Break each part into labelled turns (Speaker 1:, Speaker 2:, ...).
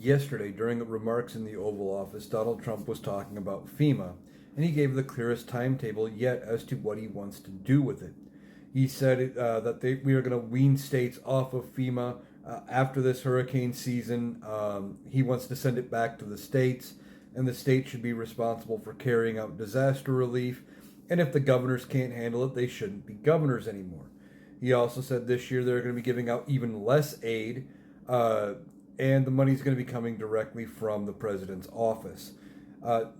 Speaker 1: yesterday, during the remarks in the Oval Office, Donald Trump was talking about FEMA, and he gave the clearest timetable yet as to what he wants to do with it. He said that we are going to wean states off of FEMA after this hurricane season. He wants to send it back to the states, and the states should be responsible for carrying out disaster relief. And if the governors can't handle it, they shouldn't be governors anymore. He also said this year they're going to be giving out even less aid, and the money's going to be coming directly from the president's office.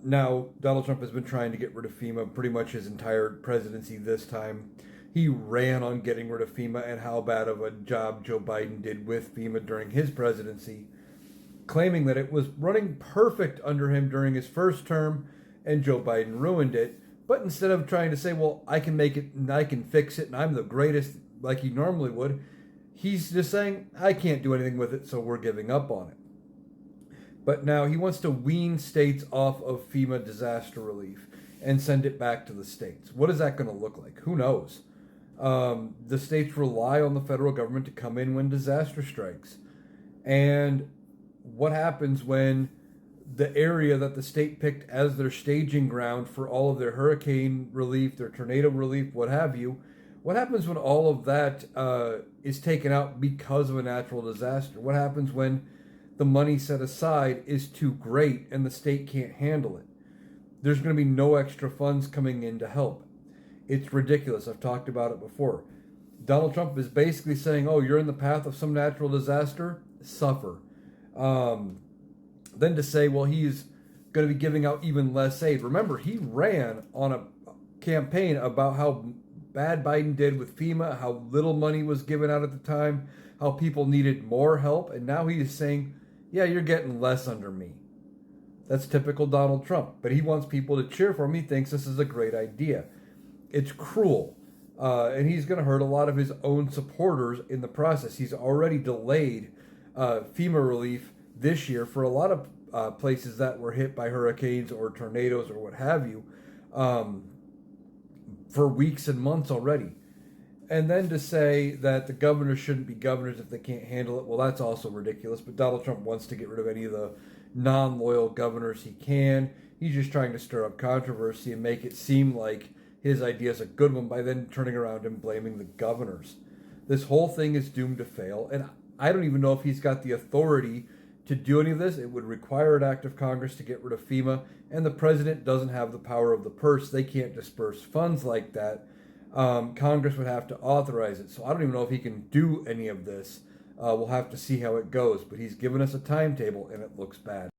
Speaker 1: Now, Donald Trump has been trying to get rid of FEMA pretty much his entire presidency this time. He ran on getting rid of FEMA and how bad of a job Joe Biden did with FEMA during his presidency, claiming that it was running perfect under him during his first term and Joe Biden ruined it. But instead of trying to say, well, I can make it and I can fix it and I'm the greatest like he normally would, he's just saying, I can't do anything with it, so we're giving up on it. But now he wants to wean states off of FEMA disaster relief and send it back to the states. What is that going to look like? Who knows? The states rely on the federal government to come in when disaster strikes. And what happens when the area that the state picked as their staging ground for all of their hurricane relief, their tornado relief, what have you, what happens when all of that is taken out because of a natural disaster? What happens when the money set aside is too great and the state can't handle it? There's going to be no extra funds coming in to help. It's ridiculous. I've talked about it before. Donald Trump is basically saying, oh, you're in the path of some natural disaster? Suffer. Then to say, well, he's going to be giving out even less aid. Remember, he ran on a campaign about how bad Biden did with FEMA, how little money was given out at the time, how people needed more help, and now he's saying, yeah, you're getting less under me. That's typical Donald Trump, but he wants people to cheer for him. He thinks this is a great idea. It's cruel, and he's going to hurt a lot of his own supporters in the process. He's already delayed FEMA relief this year for a lot of places that were hit by hurricanes or tornadoes or what have you, for weeks and months already. And then to say that the governors shouldn't be governors if they can't handle it, well, that's also ridiculous. But Donald Trump wants to get rid of any of the non-loyal governors he can. He's just trying to stir up controversy and make it seem like his idea is a good one by then turning around and blaming the governors. This whole thing is doomed to fail, and I don't even know if he's got the authority to do any of this. It would require an act of Congress to get rid of FEMA, and the president doesn't have the power of the purse. They can't disperse funds like that. Congress would have to authorize it. So I don't even know if he can do any of this. We'll have to see how it goes. But he's given us a timetable, and it looks bad.